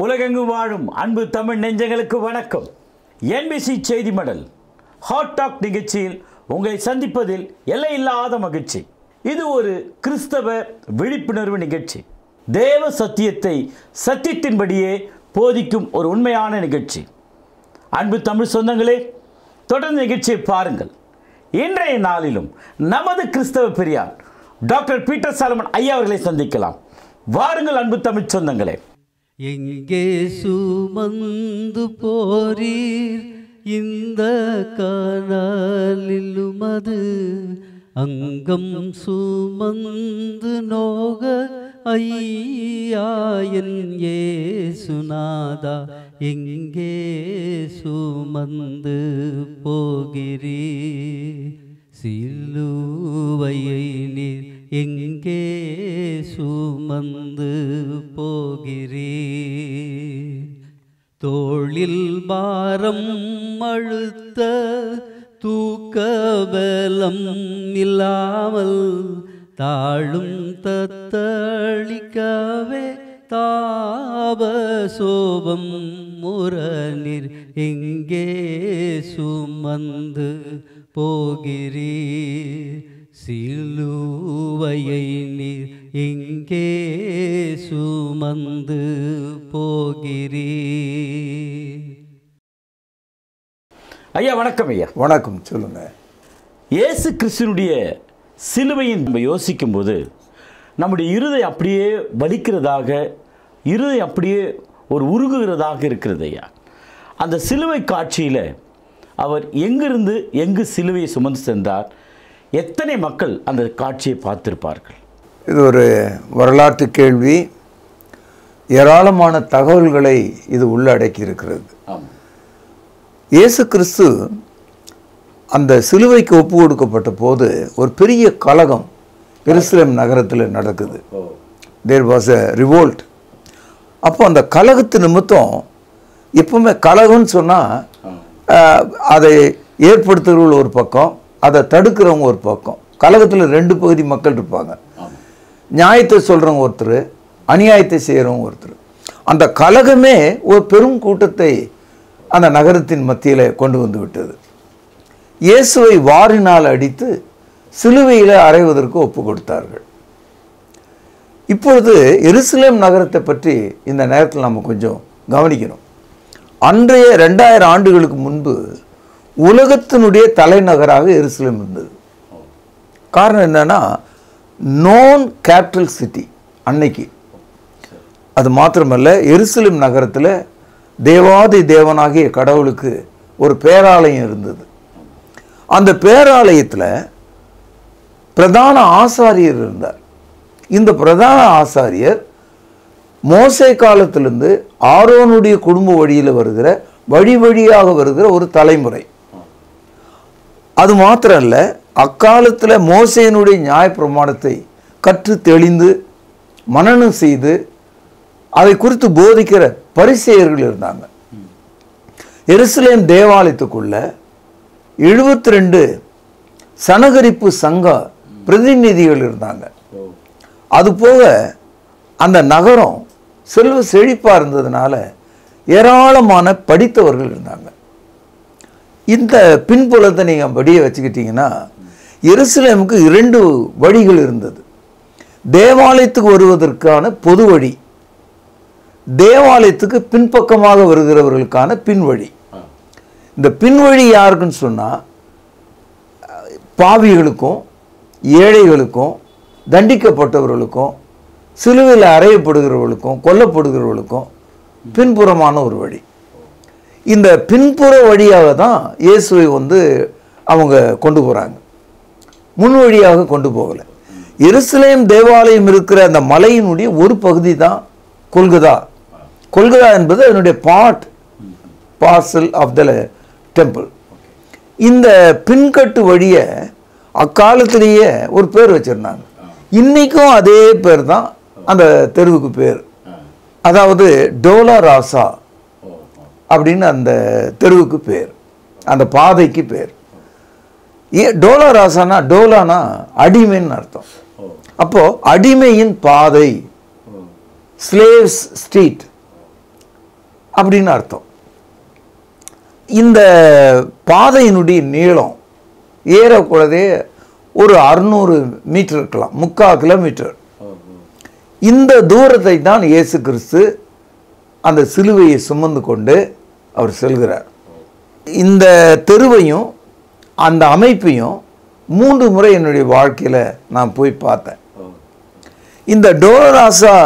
உலகெங்கும் வாழும் அன்பு தமிழ் நெஞ்சங்களுக்கு வணக்கம். NBC செய்தி மடல் ஹாட் டாக் நிகழ்ச்சியில் உங்களை சந்திப்பதில் எல்லையில்லாத மகிழ்ச்சி. இது ஒரு கிறிஸ்தவ விழிப்புணர்வு நிகழ்ச்சி. தேவ சத்தியத்தை சத்தியத்தின்படியே போதிக்கும் ஒரு உண்மையான நிகழ்ச்சி. அன்பு தமிழ் சொந்தங்களே, தொடர்ந்து நிகழ்ச்சியை பாருங்கள். இன்றைய நாளிலும் நமது கிறிஸ்தவ பெரியார் டாக்டர் பீட்டர் சாலமன் ஐயா அவர்களை சந்திக்கலாம். வாருங்கள் அன்பு தமிழ் சொந்தங்களே. எங்கே சுமந்து போரீர் இந்த காணலிலும் அது அங்கம் சுமந்து நோக ஐயாயன் ஏசுநாதா எங்கே சுமந்து போகிறீர் சிலுவையை நீர் எங்கே சுமந்து போகிறீர் தோளில் பாரம் அழுத்த தூக்கபலம் இல்லாமல் தாழும் தத்தளிக்கவே தாபசோபம் முரநீர் எங்கே சுமந்து போகிறீர் சிலுவையை நீர் எங்கே சுமந்து போகிறீர். ஐயா வணக்கம். ஐயா வணக்கம். சொல்லுங்க. இயேசு கிறிஸ்துனுடைய சிலுவையின் நம்ம யோசிக்கும் போது நம்முடைய இருதயம் அப்படியே வலிக்கிறதாக, இருதயம் அப்படியே ஒரு உருகுகிறதாக இருக்கிறது. ஐயா, அந்த சிலுவை காட்சியில் அவர் எங்கிருந்து எங்கு சிலுவையை சுமந்து சென்றார், எத்தனை மக்கள் அந்த காட்சியை பார்த்திருப்பார்கள்? இது ஒரு வரலாற்று கேள்வி. ஏராளமான தகவல்களை இது உள்ளடக்கி இருக்கிறது. இயேசு கிறிஸ்து அந்த சிலுவைக்கு ஒப்பு கொடுக்கப்பட்ட போது ஒரு பெரிய கலகம் எருசலேம் நகரத்தில் நடக்குது. There was a revolt. அப்போ அந்த கலகத்து நிமித்தம், எப்பவுமே கலகம்னு சொன்னால் அதை ஏற்படுத்துகிறவர்கள் ஒரு பக்கம், அதை தடுக்கிறவங்க ஒரு பக்கம். கலகத்தில் ரெண்டு பகுதி மக்கள் இருப்பாங்க. நியாயத்தை சொல்கிறவங்க ஒருத்தர், அநியாயத்தை செய்கிறவங்க ஒருத்தர். அந்த கலகமே ஒரு பெரும் கூட்டத்தை அந்த நகரத்தின் மத்தியில் கொண்டு வந்து விட்டது. இயேசுவை வாரினால் அடித்து சிலுவையில் அறைவதற்கு ஒப்பு கொடுத்தார்கள். இப்பொழுது எருசலேம் நகரத்தை பற்றி இந்த நேரத்தில் நம்ம கொஞ்சம் கவனிக்கணும். அன்றைய 2000 ஆண்டுகளுக்கு முன்பு உலகத்தினுடைய தலைநகராக எருசலேம் இருந்தது. காரணம் என்னன்னா, நோன் கேபிட்டல் சிட்டி அன்னைக்கு. அது மாத்திரமல்ல, எருசலேம் நகரத்தில் தேவாதி தேவனாகிய கடவுளுக்கு ஒரு பேராலயம் இருந்தது. அந்த பேராலயத்தில் பிரதான ஆசாரியர் இருந்தார். இந்த பிரதான ஆசாரியர் மோசே காலத்திலிருந்து ஆரோனுடைய குடும்ப வழியில் வருகிற வழி வழியாக வருகிற ஒரு தலைமுறை. அது மாத்திரம் அல்ல, அக்காலத்தில் மோசேனுடைய நியாயப்பிரமாணத்தை கற்று தெளிந்து மனனம் செய்து அதை குறித்து போதிக்கிற பரிசேயர்கள் இருந்தாங்க. எருசலேம் தேவாலயத்துக்குள்ள 72 சனகரிப்பு சங்க பிரதிநிதிகள் இருந்தாங்க. அதுபோக அந்த நகரம் செல்வ செழிப்பாக இருந்ததுனால ஏராளமான படித்தவர்கள் இருந்தாங்க. இந்த பின்புலத்தை நீங்கள் படியை வச்சுக்கிட்டீங்கன்னா, எருசலேமுக்கு 2 வழிகள் இருந்தது. தேவாலயத்துக்கு வருவதற்கான பொது வழி, தேவாலயத்துக்கு பின்பக்கமாக வருகிறவர்களுக்கான பின்வழி. இந்த பின்வழி யாருக்குன்னு சொன்னால், பாவிகளுக்கும் ஏழைகளுக்கும் தண்டிக்கப்பட்டவர்களுக்கும் சிலுவையில் அறையப்படுகிறவர்களுக்கும் கொல்லப்படுகிறவர்களுக்கும் பின்புறமான ஒரு வழி. இந்த பின்புற வழியாக தான் இயேசுவை அவங்க கொண்டு போகிறாங்க. முன் வழியாக கொண்டு போகலை. எருசலேம் தேவாலயம் இருக்கிற அந்த மலையினுடைய ஒரு பகுதி தான் கொல்கதா. கொல்கதா என்பது அதனுடைய பார்சல் ஆஃப் த டெம்பிள். இந்த பின்கட்டு வழியை அக்காலத்திலேயே ஒரு பேர் வச்சிருந்தாங்க. இன்னைக்கும் அதே பேர் தான் அந்த தெருவுக்கு பேர். அதாவது டோலா ராசா அப்படின்னு அந்த தெருவுக்கு பேர், அந்த பாதைக்கு பேர். டோலா ராசானா, டோலானா அடிமைன்னு அர்த்தம். அப்போ அடிமையின் பாதை, ஸ்லேவ்ஸ் ஸ்ட்ரீட் அப்படின்னு அர்த்தம். இந்த பாதையினுடைய நீளம் ஏறக்கூடதே ஒரு 600 மீட்டர் இருக்கலாம், 3/4 கிலோமீட்டர். இந்த தூரத்தை தான் இயேசு கிறிஸ்து அந்த சிலுவையை சுமந்து கொண்டு அவர் செல்கிறார். இந்த தெருவையும் அந்த அமைப்பையும் 3 முறை என்னுடைய வாழ்க்கையில் நான் போய் பார்த்தேன். இந்த டோலராசா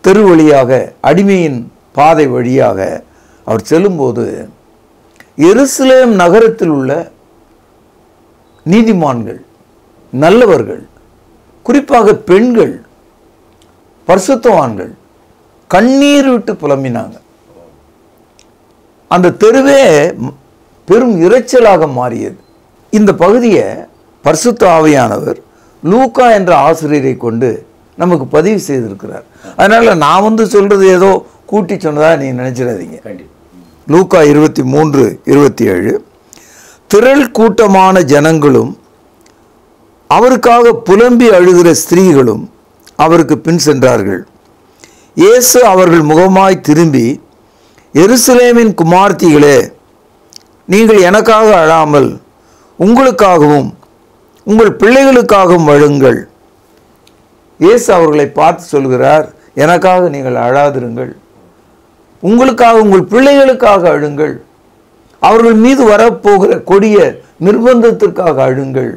தெரு வழியாக, அடிமையின் பாதை வழியாக அவர் செல்லும்போது எருசலேம் நகரத்தில் உள்ள நீதிமான்கள், நல்லவர்கள், குறிப்பாக பெண்கள், பரிசுத்தவான்கள் கண்ணீர் விட்டு புலம்பினாங்க. அந்த தெருவே பெரும் இரைச்சலாக மாறியது. இந்த பகுதியை பரிசுத்த ஆவியானவர் லூக்கா என்ற ஆசிரியரை கொண்டு நமக்கு பதிவு செய்திருக்கிறார். அதனால நான் சொல்றது ஏதோ கூட்டி சொன்னதா நீ நினைச்சிடாதீங்க. லூக்கா 23:27 திரள் கூட்டமான ஜனங்களும் அவருக்காக புலம்பி அழுகிற ஸ்திரீகளும் அவருக்கு பின் சென்றார்கள். இயேசு அவர்கள் முகமாய் திரும்பி, எருசலேமின் குமார்த்திகளே, நீங்கள் எனக்காக அழாமல் உங்களுக்காகவும் உங்கள் பிள்ளைகளுக்காகவும் அழுங்கள். இயேசு அவர்களை பார்த்து சொல்கிறார், எனக்காக நீங்கள் அழாதிருங்கள், உங்களுக்காக உங்கள் பிள்ளைகளுக்காக அழுங்கள், அவர்கள் மீது வரப்போகிற கொடிய நிர்பந்தத்திற்காக அழுங்கள்.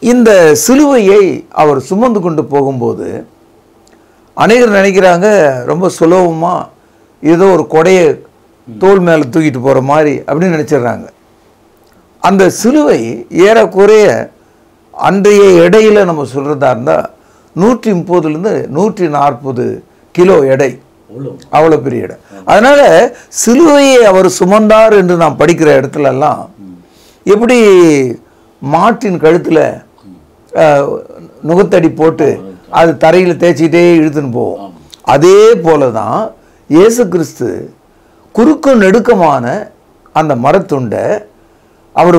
இந்த சிலுவையை அவர் சுமந்து கொண்டு போகும்போது அநேகர் நினைக்கிறாங்க ரொம்ப சுலபமாக ஏதோ ஒரு கொடையை தோல் மேலே தூக்கிட்டு போகிற மாதிரி அப்படின்னு நினச்சிடுறாங்க. அந்த சிலுவை ஏறக்குறைய அன்றைய எடையில் நம்ம சொல்கிறதா இருந்தால் 130லேருந்து 140 கிலோ எடை, அவ்வளோ பெரிய எடை. அதனால் சிலுவையை அவர் சுமந்தார் என்று நாம் படிக்கிற இடத்துலலாம் எப்படி மாட்டின் கழுத்தில் நுகத்தடி போட்டு அது தரையில் தேய்ச்சிக்கிட்டே இழுத்துன்னு போவோம். அதே போல தான் இயேசு கிறிஸ்து குறுக்கு நெடுக்கமான அந்த மரத்துண்டை அவர்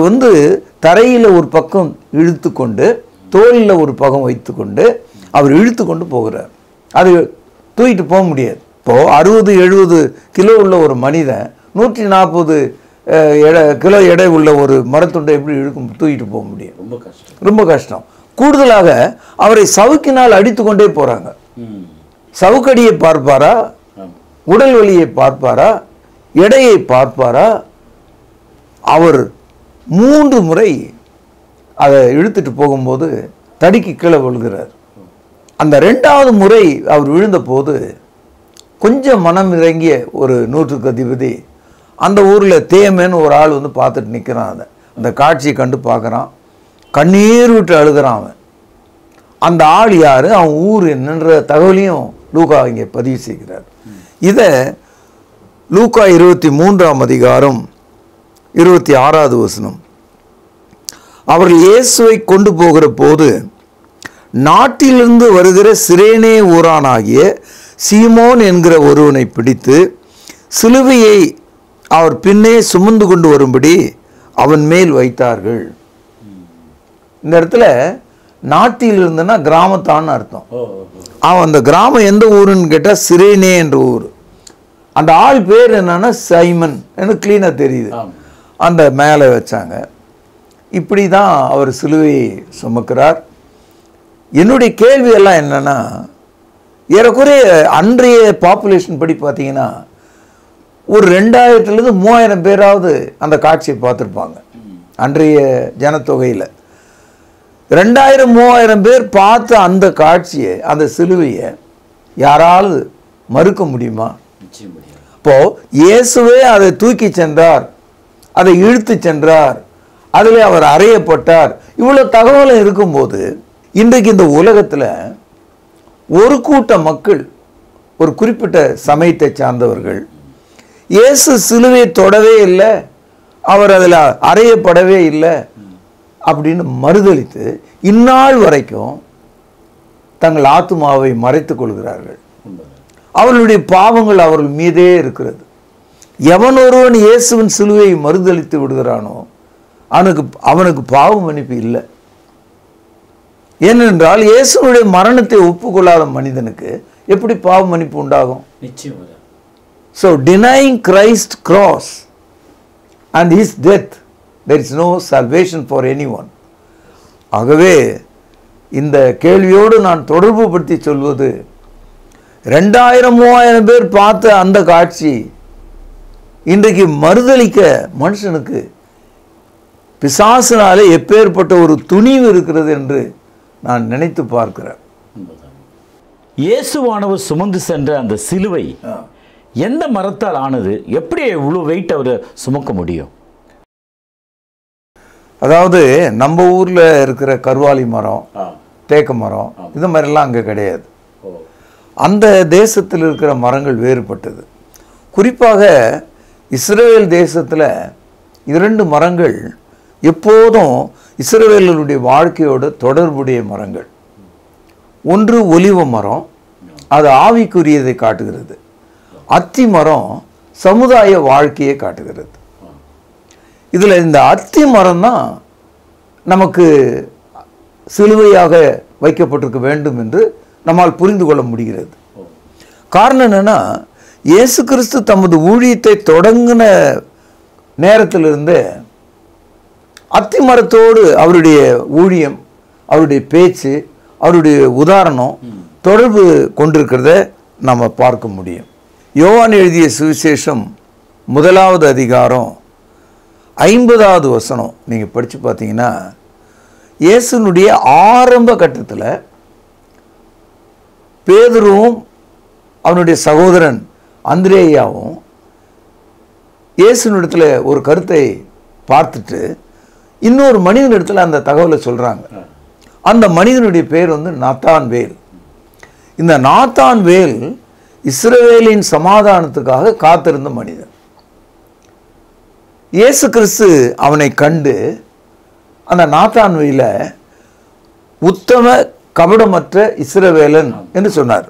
தரையில் ஒரு பக்கம் இழுத்து கொண்டு தோளில் ஒரு பக்கம் வைத்து கொண்டு அவர் இழுத்து கொண்டு போகிறார். அது தூக்கிட்டு போக முடியாது. இப்போது 60-70 கிலோ உள்ள ஒரு மனிதன் 140 கிலோ எடை உள்ள ஒரு மரத்துண்டை எப்படி தூக்கிட்டு போக முடியும்? ரொம்ப கஷ்டம். கூடுதலாக அவரை சவுக்கினால் அடித்து கொண்டே போகிறாங்க. சவுக்கடியை பார்ப்பாரா, உடல் வலியை பார்ப்பாரா, எடையை பார்ப்பாரா? அவர் 3 முறை அதை இழுத்துட்டு போகும்போது தடிக்கு கீழே விழுகிறார். அந்த 2வது முறை அவர் விழுந்த போது கொஞ்சம் மனம் இறங்கிய ஒரு நூற்றுக்கு அதிபதி அந்த ஊரில் தேமேன்னு ஒரு ஆள் பார்த்துட்டு நிற்கிறான். அந்த காட்சியை கண்டு பார்க்குறான், கண்ணீர் விட்டு அழுகிறான். அவன் அந்த ஆள் யார், அவன் ஊர் என்னன்ற தகவலையும் லூக்கா இங்கே பதிவு செய்கிறார். இதை லூக்கா 23:26 வசனம், அவர்கள் இயேசுவை கொண்டு போகிற போது நாட்டிலிருந்து வருகிற சிரேனே ஊரானாகிய சீமோன் என்கிற ஒருவனை பிடித்து சிலுவையை அவர் பின்னே சுமந்து கொண்டு வரும்படி அவன் மேல் வைத்தார்கள். இந்த இடத்துல நாட்டில் இருந்தனா கிராமத்தான்னு அர்த்தம். அவன் அந்த கிராமம் எந்த ஊருன்னு கேட்டால் சிரேனே என்ற ஊர். அந்த ஆள் பேர் என்னன்னா சைமன், எனக்கு கிளீனாக தெரியுது. அந்த மேலே வச்சாங்க. இப்படி தான் அவர் சிலுவையை சுமக்கிறார். என்னுடைய கேள்வி எல்லாம் என்னன்னா, ஏறக்குறைய அன்றைய பாப்புலேஷன் படி பார்த்தீங்கன்னா ஒரு 2000-3000 பேராவது அந்த காட்சியை பார்த்துருப்பாங்க. அன்றைய ஜனத்தொகையில் 2000-3000 பேர் பார்த்த அந்த காட்சியை, அந்த சிலுவையை யாராவது மறுக்க முடியுமா? இப்போ இயேசுவே அதை தூக்கி சென்றார், அதை இழுத்து சென்றார், அதில் அவர் அறையப்பட்டார். இவ்வளோ தகவலும் இருக்கும்போது இன்றைக்கு இந்த உலகத்தில் ஒரு கூட்ட மக்கள், ஒரு குறிப்பிட்ட சமயத்தை சார்ந்தவர்கள் இயேசு சிலுவையை தொடவே இல்லை, அவர் அதில் அறையப்படவே இல்லை அப்படின்னு மறுதலித்து இந்நாள் வரைக்கும் தங்கள் ஆத்துமாவை மறைத்துக் கொள்கிறார்கள். அவர்களுடைய பாவங்கள் அவர்கள் மீதே இருக்கிறது. எவன் ஒருவன் இயேசுவின் சிலுவையை மறுதலித்து விடுகிறானோ அவனுக்கு பாவ மன்னிப்பு இல்லை. ஏனென்றால் இயேசுனுடைய மரணத்தை ஒப்புக்கொள்ளாத மனிதனுக்கு எப்படி பாவ மன்னிப்பு உண்டாகும்? So denying Christ's cross and his death, there is no salvation for anyone. ஆகவே இந்த கேள்வியோடு நான் தொடர்பு படுத்தி சொல்வது, 2000-3000 பேர் பார்த்த அந்த காட்சி இன்றைக்கு மறுதலிக்க மனுஷனுக்கு பிசாசினாலே எப்பேற்பட்ட ஒரு துணிவு இருக்கிறது என்று நான் நினைத்து பார்க்கிறேன். இயேசுவானவர் சுமந்து சென்ற அந்த சிலுவை எந்த மரத்தால் ஆனது? எப்படி இவ்வளவு வெயிட் அவர் சுமக்க முடியும்? அதாவது நம்ம ஊர்ல இருக்கிற கருவாலி மரம், தேக்க மரம், இந்த மாதிரிலாம் அங்கே கிடையாது. அந்த தேசத்தில் இருக்கிற மரங்கள் வேறுபட்டது. குறிப்பாக இஸ்ரவேல் தேசத்தில் 2 மரங்கள் எப்போதும் இஸ்ரவேலருடைய வாழ்க்கையோடு தொடர்புடைய மரங்கள். ஒன்று ஒலிவ மரம், அது ஆவிக்குரியதை காட்டுகிறது. அத்தி மரம் சமுதாய வாழ்க்கையை காட்டுகிறது. இதில் இந்த அத்தி மரம் தான் நமக்கு சிலுவையாக வைக்கப்பட்டிருக்க வேண்டும் என்று நம்மால் புரிந்து கொள்ள முடிகிறது. காரணம் என்னன்னா, இயேசு கிறிஸ்து தமது ஊழியத்தை தொடங்கின நேரத்திலிருந்து அத்தி மரத்தோடு அவருடைய ஊழியம், அவருடைய பேச்சு, அவருடைய உதாரணம் தொடர்பு கொண்டிருக்கிறத நம்ம பார்க்க முடியும். யோவான் எழுதிய சுவிசேஷம் 1வது அதிகாரம் 50வது வசனம் நீங்கள் படித்து பார்த்தீங்கன்னா, இயேசுனுடைய ஆரம்ப கட்டத்தில் பேதுருவும் அவனுடைய சகோதரன் அந்திரேயாவும் இயேசுனிடத்தில் ஒரு கருத்தை பார்த்துட்டு இன்னொரு மனிதனிடத்தில் அந்த தகவலை சொல்கிறாங்க. அந்த மனிதனுடைய பேர் நாத்தான்வேல். இந்த நாத்தான்வேல் இஸ்ரவேலின் சமாதானத்துக்காக காத்திருந்த மனிதன். இயேசு கிறிஸ்து அவனை கண்டு அந்த நாத்தான்வேலை உத்தம கபடமற்ற இஸ்ரவேலன் என்று சொன்னார்.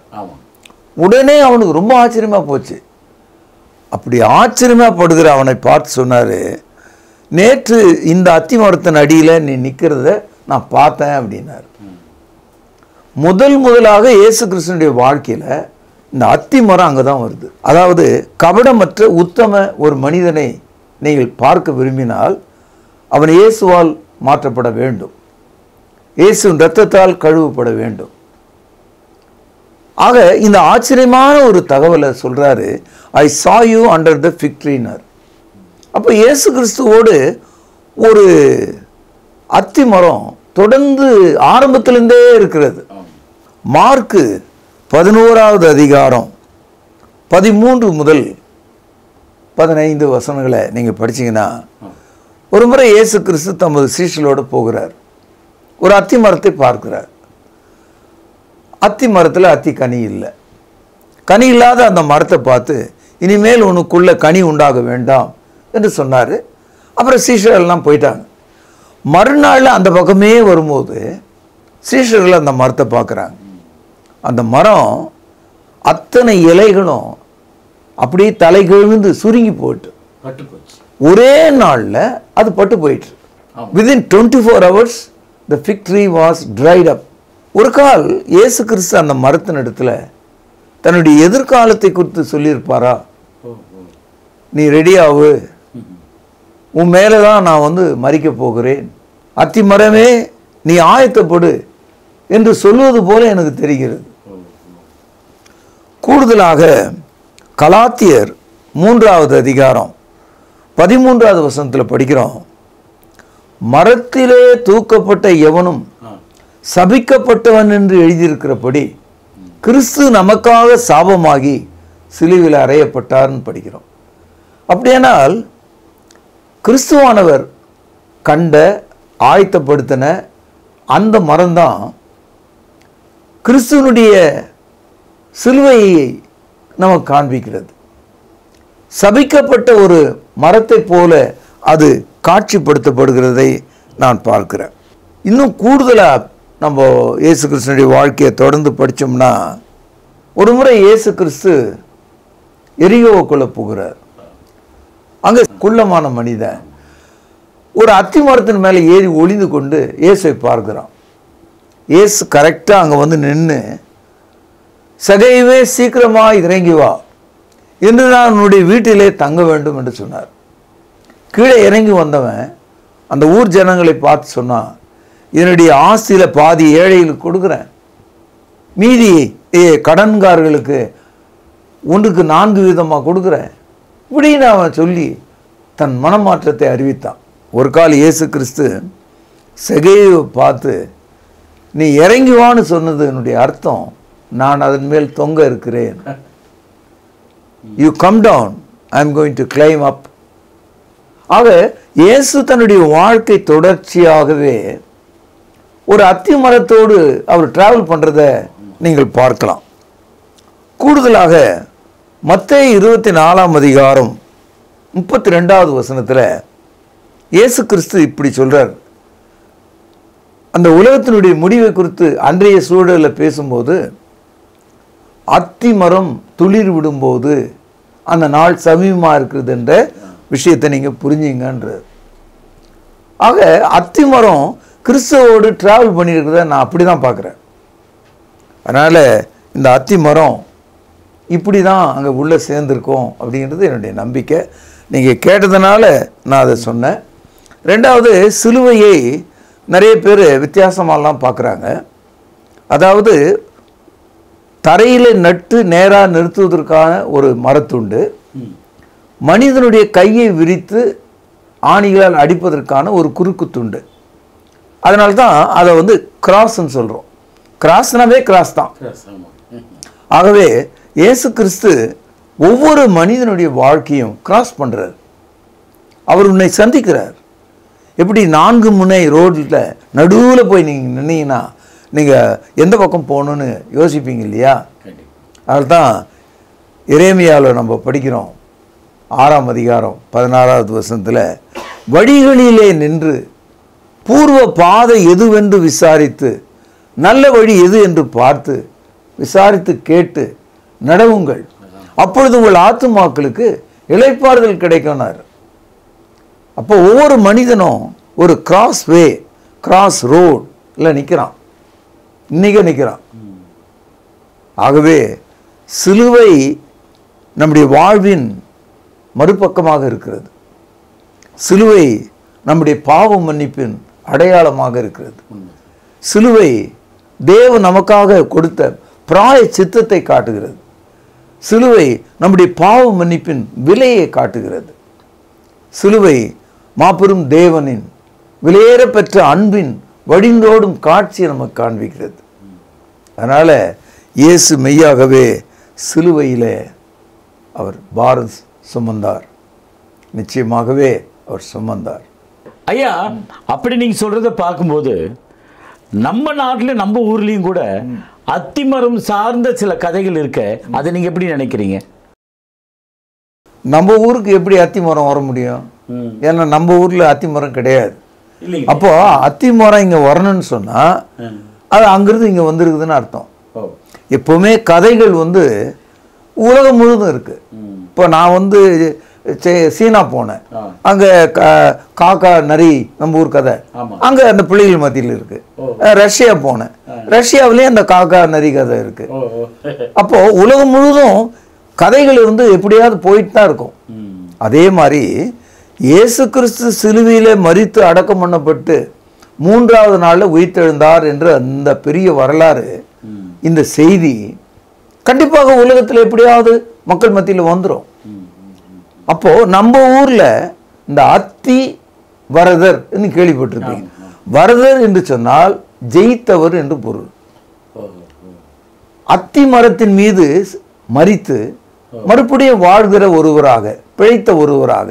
உடனே அவனுக்கு ரொம்ப ஆச்சரியமா போச்சு. அப்படி ஆச்சரியமாப்படுகிற அவனை பார்த்து சொன்னார், நேற்று இந்த அத்தி மரத்தின் அடியில் நீ நிற்கிறத நான் பார்த்தேன் அப்படின்னார். முதலாக இயேசு கிறிஸ்துனுடைய வாழ்க்கையில் இந்த அத்தி மரம் அங்கே தான் வருது. அதாவது கபடமற்ற உத்தம ஒரு மனிதனை நீங்கள் பார்க்க விரும்பினால் அவன் இயேசுவால் மாற்றப்பட வேண்டும், இயேசுவின் இரத்தத்தால் கழுவப்பட வேண்டும். ஆக இந்த ஆச்சரியமான ஒரு தகவலை சொல்றாரு, ஐ saw you under the fig tree-னார். அப்போ இயேசு கிறிஸ்துவோடு ஒரு அத்தி மரம் தொடர்ந்து ஆரம்பத்திலிருந்தே இருக்கிறது. மார்க்கு 11வது அதிகாரம் 13 முதல் 15 வசனங்களை நீங்கள் படிச்சீங்கன்னா, ஒரு முறை இயேசு கிறிஸ்து தமது சீஷர்களோடு போகிறார். ஒரு அத்தி மரத்தை பார்க்கிறார். அத்தி மரத்தில் அத்தி கனி இல்லை. கனி இல்லாத அந்த மரத்தை பார்த்து, இனிமேல் உனக்குள்ள கனி உண்டாக வேண்டாம் என்று சொன்னார். அப்புறம் சீஷர்கள்லாம் போயிட்டாங்க. மறுநாள் அந்த பக்கமே வரும்போது சீஷர்கள் அந்த மரத்தை பார்க்குறாங்க. அந்த மரம் அத்தனை இலைகளும் அப்படியே தலை கிழிந்து சுருங்கி போயிட்டு ஒரே நாளில் அது பட்டு போயிட்டு. Within 24 hours the fig tree was dried up. ஒரு கால் இயேசு கிறிஸ்து அந்த மரத்தின் இடத்துல தன்னுடைய எதிர்காலத்தை குறித்து சொல்லியிருப்பாரா? நீ ரெடியாவு, உன் மேலே தான் நான் மறிக்க போகிறேன், அத்தி மரமே நீ ஆயத்தப்படு என்று சொல்வது போல எனக்கு தெரிகிறது. கூடுதலாக கலாத்தியர் 3வது அதிகாரம் 13வது வசனத்தில் படிக்கிறோம், மரத்திலே தூக்கப்பட்ட எவனும் சபிக்கப்பட்டவன் என்று எழுதியிருக்கிறபடி கிறிஸ்து நமக்காக சாபமாகி சிலுவையில் அறையப்பட்டார்னு படிக்கிறோம். அப்படியானால் கிறிஸ்துவானவர் கண்ட ஆயத்தப்படுத்தின அந்த மரம்தான் கிறிஸ்துவனுடைய சிலுவையை நமக்கு காண்பிக்கிறது. சபிக்கப்பட்ட ஒரு மரத்தை போல அது காட்சிப்படுத்தப்படுகிறதை நான் பார்க்கிறேன். இன்னும் கூடுதலாக நம்ம இயேசு கிறிஸ்துனுடைய வாழ்க்கையை தொடர்ந்து படித்தோம்னா, ஒரு முறை இயேசு கிறிஸ்து எரிகோவுக்குள்ள போகிறார். அங்கே குள்ளமான மனிதன் ஒரு அத்தி மரத்தின் மேலே ஏறி ஒளிந்து கொண்டு இயேசுவை பார்க்கிறான். இயேசு கரெக்டாக அங்கே நின்று, சகைவே சீக்கிரமாக இறங்கி வா இன்று நான் உன்னுடைய வீட்டிலே தங்க வேண்டும் என்று சொன்னார். கீழே இறங்கி வந்தவன் அந்த ஊர் ஜனங்களை பார்த்து சொன்னான், என்னுடைய ஆஸ்தியில் பாதி ஏழைகளுக்கு கொடுக்குறேன், மீதி கடன்காரர்களுக்கு 1க்கு 4 வீதமாக கொடுக்குறேன் இப்படின்னு அவன் சொல்லி தன் மனமாற்றத்தை அறிவித்தான். ஒரு கால் இயேசு கிறிஸ்து செகேயுவை பார்த்து, நீ இறங்கி வான்னு சொன்னது என்னுடைய அர்த்தம், நான் அதன் மேல் தொங்க இருக்கிறேன். You come down, I am going to climb up. ஆக இயேசு தன்னுடைய வாழ்க்கை தொடர்ச்சியாகவே ஒரு அத்தி மரத்தோடு அவர் டிராவல் பண்ணுறதை நீங்கள் பார்க்கலாம். கூடுதலாக மத்தேயு 24ஆம் அதிகாரம் 32வது வசனத்தில் இயேசு கிறிஸ்து இப்படி சொல்றார். அந்த உலகத்தினுடைய முடிவை குறித்து அன்றைய சூழலில் பேசும்போது, அத்தி மரம் துளிர் விடும்போது அந்த நாள் சமீபமாக இருக்கிறது என்ற விஷயத்தை நீங்கள் புரிஞ்சுங்கன்றார். ஆக அத்தி மரம் கிறிஸ்துவோடு டிராவல் பண்ணியிருக்கிறத நான் அப்படி தான் பார்க்குறேன். அதனால் இந்த அத்தி மரம் இப்படி தான் அங்கே உள்ளே சேர்ந்துருக்கோம் அப்படிங்கிறது என்னுடைய நம்பிக்கை. நீங்கள் கேட்டதுனால நான் அதை சொன்னேன். ரெண்டாவது, சிலுவையை நிறைய பேர் வித்தியாசமாலாம் பார்க்குறாங்க. அதாவது தரையில் நட்டு நேராக நிறுத்துவதற்கான ஒரு மரத்துண்டு, மனிதனுடைய கையை விரித்து ஆணிகளால் அடிப்பதற்கான ஒரு குறுக்கு துண்டு. அதனால தான் அதை கிராஸ்ன்னு சொல்கிறோம். கிராஸ்னாவே கிராஸ் தான். ஆகவே இயேசு கிறிஸ்து ஒவ்வொரு மனிதனுடைய வாழ்க்கையும் கிராஸ் பண்ணுறார். அவர் உன்னை சந்திக்கிறார். எப்படி 4 முனை ரோட்டில் நடுவில் போய் நீங்கள் நின்னீங்கன்னா நீங்கள் எந்த பக்கம் போகணுன்னு யோசிப்பீங்க இல்லையா? அதுதான் எரேமியாவில் நம்ம படிக்கிறோம் 6ஆம் அதிகாரம் 16வது வசனத்தில், வழிகளிலே நின்று பூர்வ பாதை எதுவென்று விசாரித்து நல்ல வழி எது என்று பார்த்து விசாரித்து கேட்டு நடவுங்கள், அப்பொழுது உங்கள் ஆத்துமாக்களுக்கு இளைப்பாறுதல் கிடைக்கும்னார். அப்போ ஒவ்வொரு மனிதனும் ஒரு கிராஸ் வே, கிராஸ் ரோட்ல நிற்கிறான், இன்னைக்கு நிற்கிறான். ஆகவே சிலுவை நம்முடைய வாழ்வின் மறுபக்கமாக இருக்கிறது. சிலுவை நம்முடைய பாவ மன்னிப்பின் அடையாளமாக இருக்கிறது. சிலுவை தேவன் நமக்காக கொடுத்த பிராய சித்தத்தை காட்டுகிறது. சிலுவை நம்முடைய பாவ மன்னிப்பின் விலையை காட்டுகிறது. சிலுவை மாபெரும் தேவனின் விலையேற பெற்ற அன்பின் வடிந்தோடும் காட்சியை நமக்கு காண்பிக்கிறது. அதனால் இயேசு மெய்யாகவே சிலுவையிலே அவர் பாரம் சுமந்தார். நிச்சயமாகவே அவர் சுமந்தார். ஐயா, அப்படி நீங்க சொல்றத பார்க்கும்போது நம்ம நாட்டில் நம்ம ஊர்லேயும் கூட அத்திமரம் சார்ந்த சில கதைகள் இருக்க, அதை நீங்க எப்படி நினைக்கிறீங்க? நம்ம ஊருக்கு எப்படி அத்திமரம் வர முடியும்? ஏன்னா நம்ம ஊர்ல அத்திமரம் கிடையாது. அப்போ அத்திமரம் இங்க வரணும்னு சொன்னா அது அங்கிருந்து இங்க வந்திருக்குதுன்னு அர்த்தம். எப்பவுமே கதைகள் உலகம் முழுதும் இருக்கு. இப்போ நான் சீனா போனேன், அங்க காக்கா நரி நம்ம ஊர் கதை அங்க அந்த பிள்ளைகள் மத்தியில் இருக்கு. ரஷ்யா போனேன், ரஷ்யாவிலேயே அந்த காக்கா நரி கதை இருக்கு. அப்போ உலகம் முழுதும் கதைகள் எப்படியாவது போயிட்டு தான் இருக்கும். அதே மாதிரி இயேசு கிறிஸ்து சிலுவையில மரித்து அடக்கம் பண்ணப்பட்டு 3வது நாள்ல உயிர்த்தெழுந்தார் என்ற அந்த பெரிய வரலாறு, இந்த செய்தி கண்டிப்பாக உலகத்தில் எப்படியாவது மக்கள் மத்தியில் வந்துடும். அப்போ நம்ம ஊர்ல இந்த அத்தி வரதர் என்று கேள்விப்பட்டிருப்பீங்க. வரதர் என்று சொன்னால் ஜெயித்தவர் என்று பொருள். அத்தி மரத்தின் மீது மரித்து மறுபடியும் வாழ்கிற ஒருவராக, பிழைத்த ஒருவராக,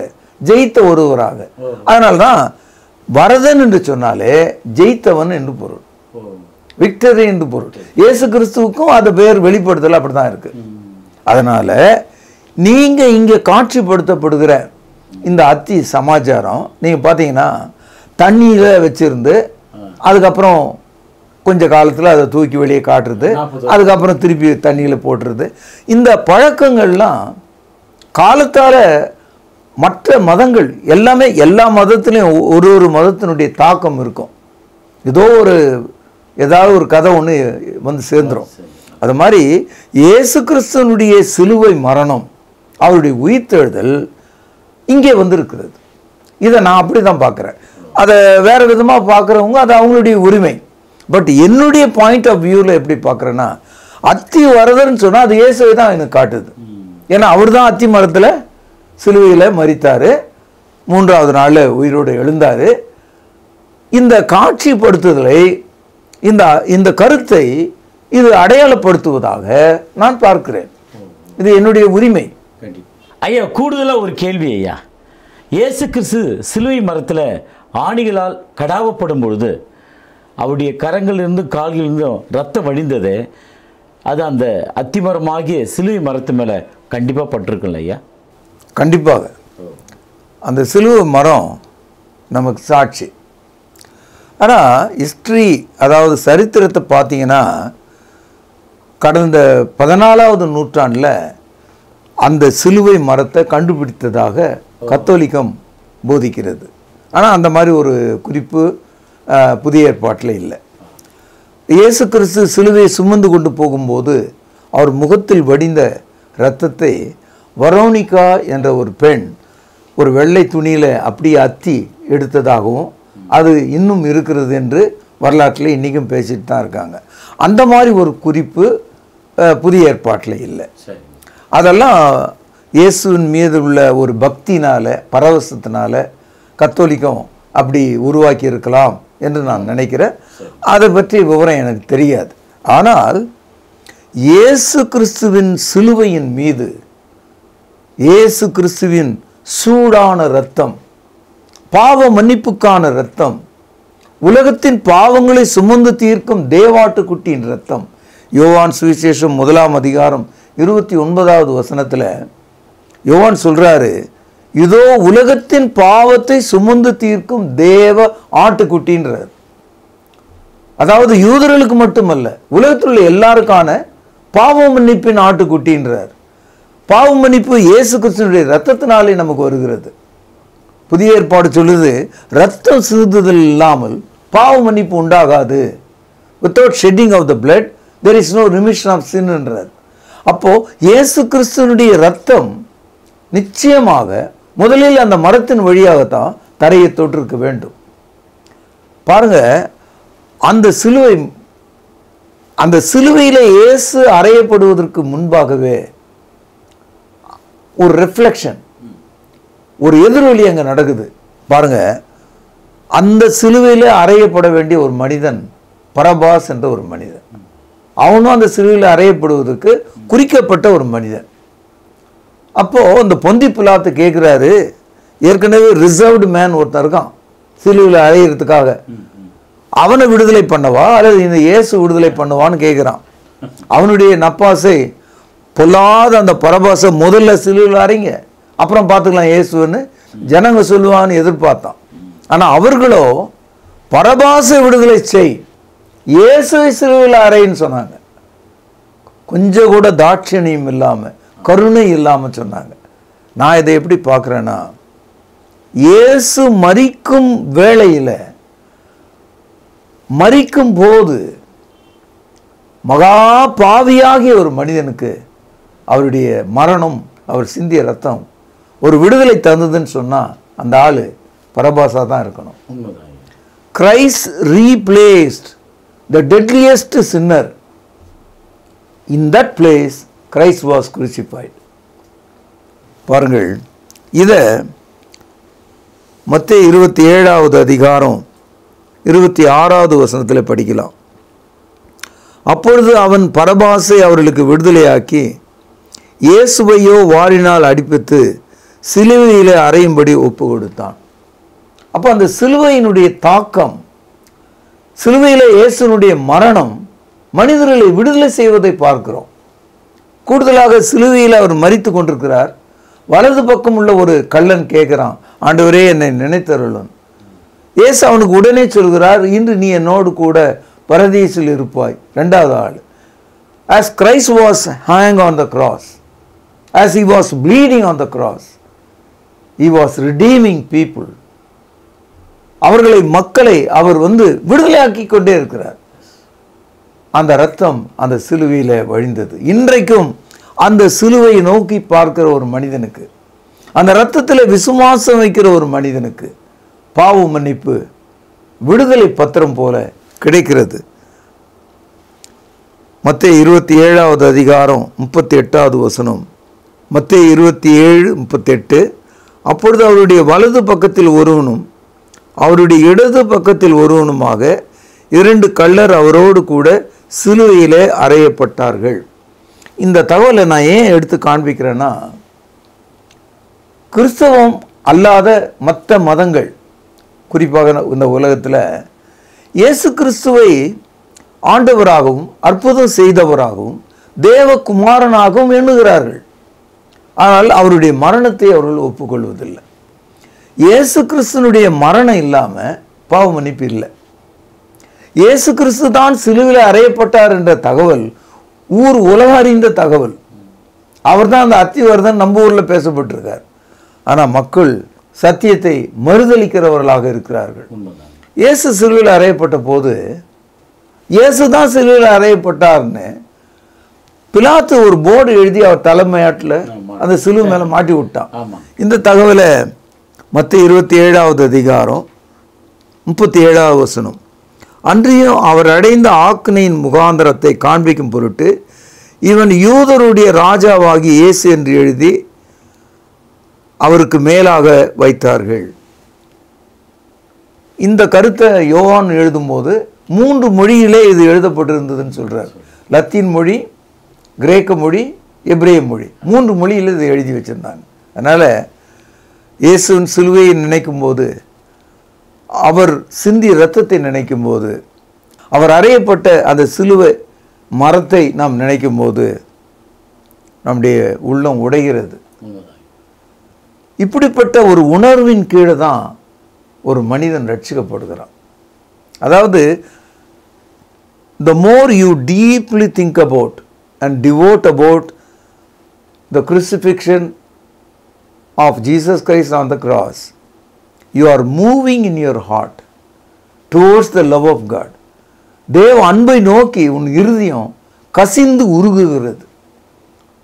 ஜெயித்த ஒருவராக. அதனால்தான் வரதன் என்று சொன்னாலே ஜெயித்தவன் என்று பொருள், விக்டரி என்று பொருள். இயேசு கிறிஸ்துவுக்கும் அது பேர் வெளிப்படுத்தல அப்படிதான் இருக்கு. அதனால நீங்க இங்க காட்சிப்படுத்தப்படுகிற இந்த அத்தி சமாச்சாரம் நீங்க பாத்தீங்கன்னா தண்ணியில வச்சிருந்து அதுக்கப்புறம் கொஞ்ச காலத்துல அதை தூக்கி வெளியே காட்டுறது, அதுக்கப்புறம் திருப்பி தண்ணியில போட்டுறது, இந்த பழக்கங்கள்லாம் காலத்தால மற்ற மதங்கள் எல்லாமே, எல்லா மதத்திலையும் ஒரு மதத்தினுடைய தாக்கம் இருக்கும். ஏதாவது ஒரு கதை ஒன்று சேர்ந்துடும். அது மாதிரி இயேசு கிறிஸ்துவனுடைய சிலுவை மரணம் அவருடைய உயிர்த்தெழுதல் இங்கே வந்திருக்கிறது. இதை நான் அப்படி தான் பார்க்குறேன். அதை வேறு விதமாக பார்க்குறவங்க அது அவங்களுடைய உரிமை. பட் என்னுடைய பாயிண்ட் ஆஃப் வியூவில் எப்படி பார்க்குறேன்னா, அத்தி வரதர்ன்னு சொன்னால் அது இயேசுவை தான் எனக்கு காட்டுது. ஏன்னா அவர் தான் அத்தி மரத்தில் சிலுவையில் மரித்தார், 3வது நாளில் உயிரோடு எழுந்தார். இந்த காட்சிப்படுத்துதலை, இந்த கருத்தை இது அடையாளப்படுத்துவதாக நான் பார்க்கிறேன். இது என்னுடைய உரிமை. ஐயா, கூடுதலாக ஒரு கேள்வி ஐயா. இயேசு கிறிஸ்து சிலுவை மரத்தில் ஆணிகளால் கடாவப்படும் பொழுது அவருடைய கரங்களிலிருந்து கால்களிலிருந்தும் ரத்தம் வடிந்தது. அது அந்த அத்திமரமாகிய சிலுவை மரத்து மேலே கண்டிப்பாக பட்டிருக்குல்ல ஐயா? கண்டிப்பாக. அந்த சிலுவை மரம் நமக்கு சாட்சி. ஆனால் ஹிஸ்ட்ரி, அதாவது சரித்திரத்தை பார்த்தீங்கன்னா, கடந்த 14வது நூற்றாண்டில் அந்த சிலுவை மரத்தை கண்டுபிடித்ததாக கத்தோலிக்கம் போதிக்கிறது. ஆனால் அந்த மாதிரி ஒரு குறிப்பு புதிய ஏற்பாட்டில் இல்லை. இயேசு கிறிஸ்து சிலுவையை சுமந்து கொண்டு போகும்போது அவர் முகத்தில் வடிந்த இரத்தத்தை வரோனிகா என்ற ஒரு பெண் ஒரு வெள்ளை துணியில் அப்படியே அத்தி எடுத்ததாகவும் அது இன்னும் இருக்கிறது என்று வரலாற்றில் இன்றைக்கும் பேசிட்டு தான் இருக்காங்க. அந்த மாதிரி ஒரு குறிப்பு புதிய ஏற்பாட்டில் இல்லை. அதெல்லாம் இயேசுவின் மீது உள்ள ஒரு பக்தினால், பரவசத்தினால கத்தோலிக்கம் அப்படி உருவாக்கி இருக்கலாம் என்று நான் நினைக்கிறேன். அதை பற்றி விவரம் எனக்கு தெரியாது. ஆனால் இயேசு கிறிஸ்துவின் சிலுவையின் மீது இயேசு கிறிஸ்துவின் சூடான இரத்தம், பாவ மன்னிப்புக்கான இரத்தம், உலகத்தின் பாவங்களை சுமந்து தீர்க்கும் தேவாட்டுக்குட்டியின் இரத்தம். யோவான் சுவிசேஷம் 1ஆம் அதிகாரம் 29வது வசனத்தில் யோவான் சொல்றாரு, இதோ உலகத்தின் பாவத்தை சுமந்து தீர்க்கும் தேவ ஆட்டுக்குட்டின்றார். அதாவது யூதர்களுக்கு மட்டுமல்ல, உலகத்தில் உள்ள எல்லாருக்கான பாவ மன்னிப்பின் ஆட்டுக்குட்டின்றார். பாவ மன்னிப்பு இயேசு கிறிஸ்துவினுடைய இரத்தத்தினாலே நமக்கு வருகிறது. புதிய ஏற்பாடு சொல்லுது, இரத்தம் சிந்துதல் இல்லாமல் பாவ மன்னிப்பு உண்டாகாது. Without shedding off the blood there is no remission of sin என்றார். அப்போ இயேசு கிறிஸ்துவினுடைய இரத்தம் நிச்சயமாக முதலில் அந்த மரத்தின் வழியாகத்தான் தரையை தொட்டிருக்க வேண்டும். பாருங்க, அந்த சிலுவையில் இயேசு அறையப்படுவதற்கு முன்பாகவே ஒரு ரிஃப்ளெக்ஷன், ஒரு எதிரொலி அங்கே நடக்குது. பாருங்க, அந்த சிலுவையில் அறையப்பட வேண்டிய ஒரு மனிதன் பரபாஸ் என்ற ஒரு மனிதன், அவனும் அந்த சிலுவையில் அறையப்படுவதற்கு குறிக்கப்பட்ட ஒரு மனிதன். அப்போ இந்த பொந்தி பிலாத்து கேட்குறாரு, ஏற்கனவே ரிசர்வ்டு மேன் ஒருத்தன் இருக்கான் சிலுவையில் அறையிறதுக்காக, அவனை விடுதலை பண்ணவா அல்லது இந்த இயேசு விடுதலை பண்ணுவான்னு கேட்குறான். அவனுடைய நப்பாசை, பொல்லாத அந்த பரபாசை முதல்ல சிலுவையில் அறைங்க, அப்புறம் பார்த்துக்கலாம் இயேசுன்னு ஜனங்க சொல்லுவான்னு எதிர்பார்த்தான். ஆனால் அவர்களோ பரபாசை விடுதலை செய், இயேசுவை சிலுவையில் அறைன்னு சொன்னாங்க. கொஞ்சம் கூட தாட்சணியம் இல்லாமல், கருணை இல்லாமல் சொன்னாங்க. நான் இதை எப்படி பார்க்குறேன்னா, இயேசு மரிக்கும் வேளையில், மரிக்கும் போது மகா பாவியாகிய ஒரு மனிதனுக்கு அவருடைய மரணம், அவர் சிந்திய ரத்தம் ஒரு விடுதலை தந்ததுன்னு சொன்னால் அந்த ஆள் பரபாசா தான் இருக்கணும். Christ replaced the deadliest sinner. In that place Christ was crucified. பாருங்கள், இதை மத்தேயு 27வது அதிகாரம் 26வது வசனத்தில் படிக்கலாம். அப்பொழுது அவன் பரபாசை அவர்களுக்கு விடுதலையாக்கி இயேசுவையோ வாரினால் அடிப்பித்து சிலுவையில் அறையும்படி ஒப்பு கொடுத்தான். அப்போ அந்த சிலுவையினுடைய தாக்கம், சிலுவையில் இயேசுனுடைய மரணம் மனிதர்களை விடுதலை செய்வதை பார்க்கிறோம். கூடுதலாக சிலுவையில் அவர் மரித்து கொண்டிருக்கிறார். வலது பக்கம் உள்ள ஒரு கள்ளன் கேட்குறான், ஆண்டவரே என்னை நினைத்தருளும். இயேசு அவனுக்கு உடனே சொல்கிறார், இன்று நீ என்னோடு கூட பரதீசில் இருப்பாய். ரெண்டாவது ஆள், as Christ was hanging on the cross, as he was bleeding on the cross, he was redeeming people. அவர்களை, மக்களை அவர் விடுதலையாக்கி கொண்டே இருக்கிறார். அந்த இரத்தம் அந்த சிலுவையில் வழிந்தது. இன்றைக்கும் அந்த சிலுவையை நோக்கி பார்க்கிற ஒரு மனிதனுக்கு, அந்த இரத்தத்தில் விசுவாசம் வைக்கிற ஒரு மனிதனுக்கு பாவ மன்னிப்பு விடுதலை பத்திரம் போல கிடைக்கிறது. மத்தேயு 27வது அதிகாரம் 38வது வசனம். மத்தேயு 27:38. அப்பொழுது அவருடைய வலது பக்கத்தில் ஒருவனும் அவருடைய இடது பக்கத்தில் ஒருவனுமாக 2 கள்ளர் அவரோடு கூட சிலுவையிலே அறையப்பட்டார்கள். இந்த தகவலை நான் ஏன் எடுத்து காண்பிக்கிறேன்னா, கிறிஸ்தவம் அல்லாத மற்ற மதங்கள், குறிப்பாக இந்த உலகத்தில் இயேசு கிறிஸ்துவை ஆண்டவராகவும் அற்புதம் செய்தவராகவும் தேவகுமாரனாகவும் எண்ணுகிறார்கள். ஆனால் அவருடைய மரணத்தை அவர்கள் ஒப்புக்கொள்வதில்லை. இயேசு கிறிஸ்துனுடைய மரணம் இல்லாமல் பாவ மன்னிப்பு இல்லை. இயேசு கிறிஸ்து தான் சிலுவையில் அறையப்பட்டார் என்ற தகவல் ஊர் உலக அறிந்த தகவல். அவர் தான் அந்த அத்திவர்தன் நம்ம ஊரில் பேசப்பட்டிருக்கார். ஆனால் மக்கள் சத்தியத்தை மறுதளிக்கிறவர்களாக இருக்கிறார்கள். இயேசு சிலுவையில் அறையப்பட்ட போது இயேசு தான் சிலுவையில் அறையப்பட்டார்னு பிலாத்து ஒரு போர்டு எழுதி அவர் தலைமையாட்டில் அந்த சிலுவை மேலே மாட்டி விட்டான். இந்த தகவலை மத்தேயு 27வது அதிகாரம் 37வது வசனம். அன்றியும் அவர் அடைந்த ஆக்கினையின் முகாந்தரத்தை காண்பிக்கும் பொருட்டு இவன் யூதருடைய ராஜாவாகி இயேசு என்று எழுதி அவருக்கு மேலாக வைத்தார்கள். இந்த கருத்தை யோவான் எழுதும்போது 3 மொழியிலே இது எழுதப்பட்டிருந்ததுன்னு சொல்றார். லத்தீன் மொழி, கிரேக்க மொழி, எபிரேய மொழி, 3 மொழியில் இது எழுதி வச்சிருந்தாங்க. அதனால இயேசுவின் சிலுவையை நினைக்கும் போது, அவர் சிந்திய இரத்தத்தை நினைக்கும் போது, அவர் அறையப்பட்ட அந்த சிலுவை மரத்தை நாம் நினைக்கும் போது நம்முடைய உள்ளம் உடைகிறது. இப்படிப்பட்ட ஒரு உணர்வின் கீழே தான் ஒரு மனிதன் ரட்சிக்கப்படுகிறான். அதாவது the more you deeply think about and devote about the crucifixion of Jesus Christ on the cross, you are moving in your heart towards the love of God. தேவ அன்பை நோக்கி உன் இருதயம் கசிந்து உருகுகிறது,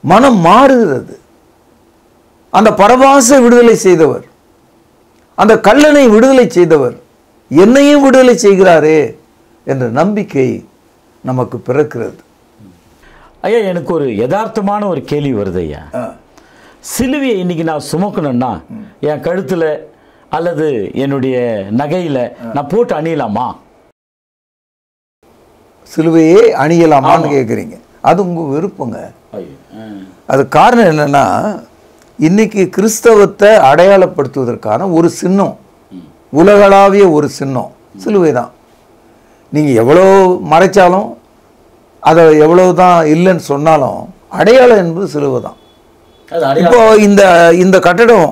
மனம் மாறுகிறது. அந்த பரபாச விடுதலை செய்தவர், அந்த கள்ளனை விடுதலை செய்தவர் என்னையும் விடுதலை செய்கிறாரே என்ற நம்பிக்கை நமக்கு பிறக்கிறது. ஐயா, எனக்கு ஒரு யதார்த்தமான ஒரு கேள்வி வருது ஐயா. சிலுவையை இன்னைக்கு நான் சுமக்கணும்னா என் கழுத்தில் அல்லது என்னுடைய நகையில் நான் போட்டு அணியலாமா? சிலுவையே அணியலாமான்னு கேட்குறீங்க. அது உங்கள் விருப்பங்க. அது காரணம் என்னன்னா, இன்னைக்கு கிறிஸ்தவத்தை அடையாளப்படுத்துவதற்கான ஒரு சின்னம், உலகளாவிய ஒரு சின்னம் சிலுவை தான். நீங்கள் எவ்வளோ மறைச்சாலும், அதை எவ்வளவு தான் இல்லைன்னு சொன்னாலும் அடையாளம் என்பது சிலுவை தான். இப்போ இந்த கட்டடம்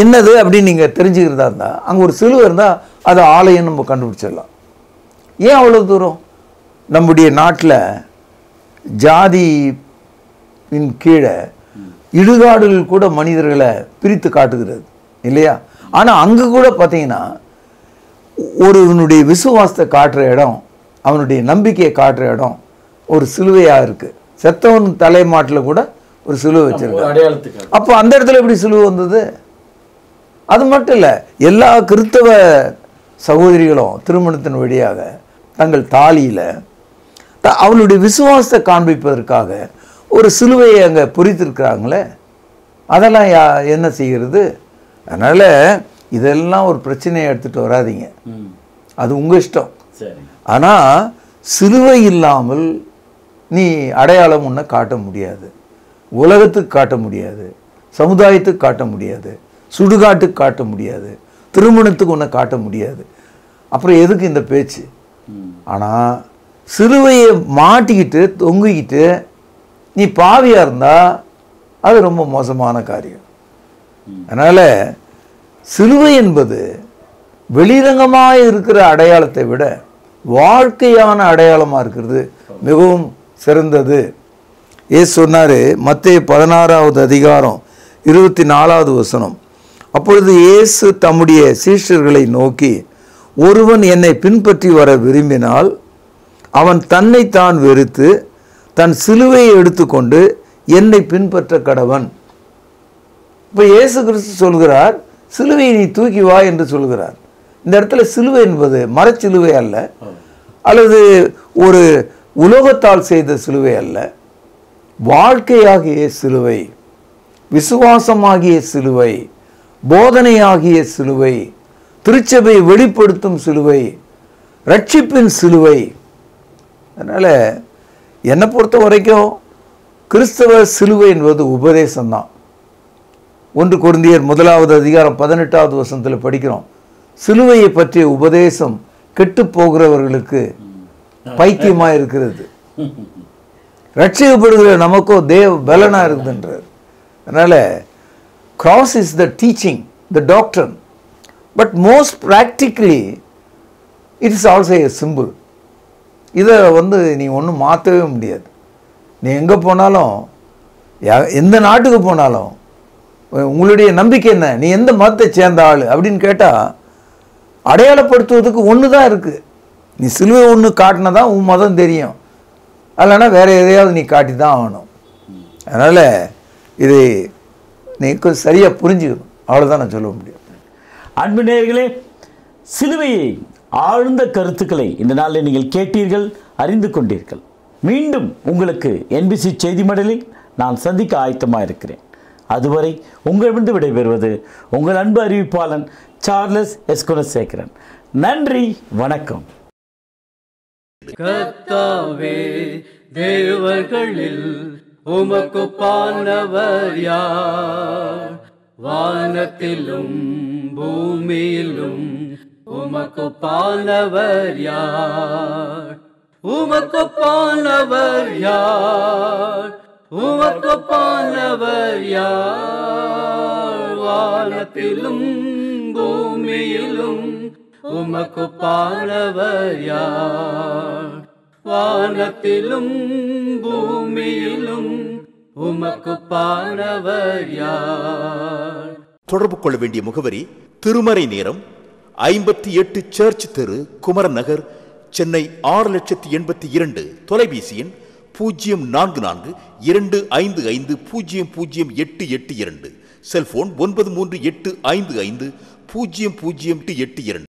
என்னது அப்படின்னு நீங்கள் தெரிஞ்சுக்கிறதா இருந்தால், அங்கே ஒரு சிலுவை இருந்தால் அது ஆலயம் நம்ம கண்டுபிடிச்சிடலாம். ஏன் அவ்வளோ தூரம்? நம்முடைய நாட்டில் ஜாதியின் கீழே இடுகாடுகள் கூட மனிதர்களை பிரித்து காட்டுகிறது இல்லையா? ஆனால் அங்கே கூட பார்த்தீங்கன்னா ஒருவனுடைய விசுவாசத்தை காட்டுற இடம், அவனுடைய நம்பிக்கையை காட்டுற இடம் ஒரு சிலுவையாக இருக்குது. செத்தவன் தலைமாட்டில் கூட ஒரு சிலுவை வச்சிருக்காங்க. அப்போ அந்த இடத்துல எப்படி சிலுவை வந்தது? அது மட்டும் இல்லை, எல்லா கிறிஸ்தவ சகோதரிகளும் திருமணத்தின் வழியாக தங்கள் தாலியில் அவளுடைய விசுவாசத்தை காண்பிப்பதற்காக ஒரு சிலுவையை அங்கே பொறித்திருக்கிறாங்களே, அதெல்லாம் என்ன செய்கிறது? அதனால் இதெல்லாம் ஒரு பிரச்சனையை எடுத்துகிட்டு வராதிங்க, அது உங்கள் இஷ்டம். ஆனால் சிலுவை இல்லாமல் நீ அடையாளம் ஒன்றை காட்ட முடியாது, உலகத்துக்கு காட்ட முடியாது, சமுதாயத்துக்கு காட்ட முடியாது, சுடுகாட்டுக்கு காட்ட முடியாது, திருமணத்துக்கு ஒன்றை காட்ட முடியாது. அப்புறம் எதுக்கு இந்த பேச்சு? ஆனால் சிலுவையை மாட்டிக்கிட்டு தொங்கிக்கிட்டு நீ பாவியாக இருந்தால் அது ரொம்ப மோசமான காரியம். அதனால் சிலுவை என்பது வெளிரங்கமாக இருக்கிற அடையாளத்தை விட வாழ்க்கையான அடையாளமாக இருக்கிறது மிகவும் சிறந்தது. ஏசு சொன்னார், மத்தேயு 16வது அதிகாரம் 24வது வசனம். அப்பொழுது இயேசு தம்முடைய சீஷர்களை நோக்கி, ஒருவன் என்னை பின்பற்றி வர விரும்பினால் அவன் தன்னைத்தான் வெறுத்து தன் சிலுவையை எடுத்துக்கொண்டு என்னை பின்பற்ற கடவன். இப்போ இயேசு கிறிஸ்து சொல்கிறார், சிலுவையை நீ தூக்கி வா என்று சொல்கிறார். இந்த இடத்துல சிலுவை என்பது மரச்சிலுவை அல்ல, அல்லது ஒரு உலோகத்தால் செய்த சிலுவை அல்ல. வாழ்க்கையாகிய சிலுவை, விசுவாசமாகிய சிலுவை, போதனையாகிய சிலுவை, திருச்சபையை வெளிப்படுத்தும் சிலுவை, ரட்சிப்பின் சிலுவை. அதனால் என்னை பொறுத்த வரைக்கும் கிறிஸ்தவ சிலுவை என்பது உபதேசம்தான். 1 கொரிந்தியர் 1:18 படிக்கிறோம், சிலுவையை பற்றிய உபதேசம் கெட்டு போகிறவர்களுக்கு பைத்தியமாக இருக்கிறது, ரட்சிக்கப்படுகிற நமக்கோ தேவ பலனா இருக்குதுன்றார். அதனால் cross is the teaching, the doctor, but most practically it is also a simple. இதை நீ ஒன்றும் மாற்றவே முடியாது. நீ எங்கே போனாலும், எந்த நாட்டுக்கு போனாலும், உங்களுடைய நம்பிக்கை என்ன, நீ எந்த மதத்தை சேர்ந்த ஆள் அப்படின்னு கேட்டால் அடையாளப்படுத்துவதுக்கு ஒன்று தான் இருக்குது. நீ சிலுவை ஒன்று காட்டினா தான் உன் மதம் தெரியும், இல்லைன்னா வேறு எதையாவது நீ காட்டி தான் ஆகணும். அதனால் இதை நீ சரியாக புரிஞ்சுக்கணும், அவ்வளோதான் நான் சொல்ல முடியும். அன்பு நேயர்களே, சிலுவையை ஆழ்ந்த கருத்துக்களை இந்த நாளில் நீங்கள் கேட்டீர்கள், அறிந்து கொண்டீர்கள். மீண்டும் உங்களுக்கு NBC செய்தி மடலில் நான் சந்திக்க ஆயத்தமாக இருக்கிறேன். அதுவரை உங்களிடம் விடைபெறுவது உங்கள் அன்பு அறிவிப்பாளன் சார்லஸ் எஸ் குணசேகரன். நன்றி, வணக்கம். கர்த்தாவே, தேவர்களில் உமக்கு பானவர் யார்? வானத்திலும் பூமியிலும் உமக்கு பானவர் யார்? உமக்கு பானவர் யார்? உமக்கு பானவர் யார்? வானத்திலும் பூமியிலும் உமக்கு பானவர் யார்? வானத்திலும் பூமியிலும் உமக்கு பானவர் யார்? தொடர்பு கொள்ள வேண்டிய முகவரி: திருமறை நேரம், 58 சர்ச் தெரு, குமரன் நகர், சென்னை 6,82,000. தொலைபேசி எண் 044255008882. செல்போன் 9385500882.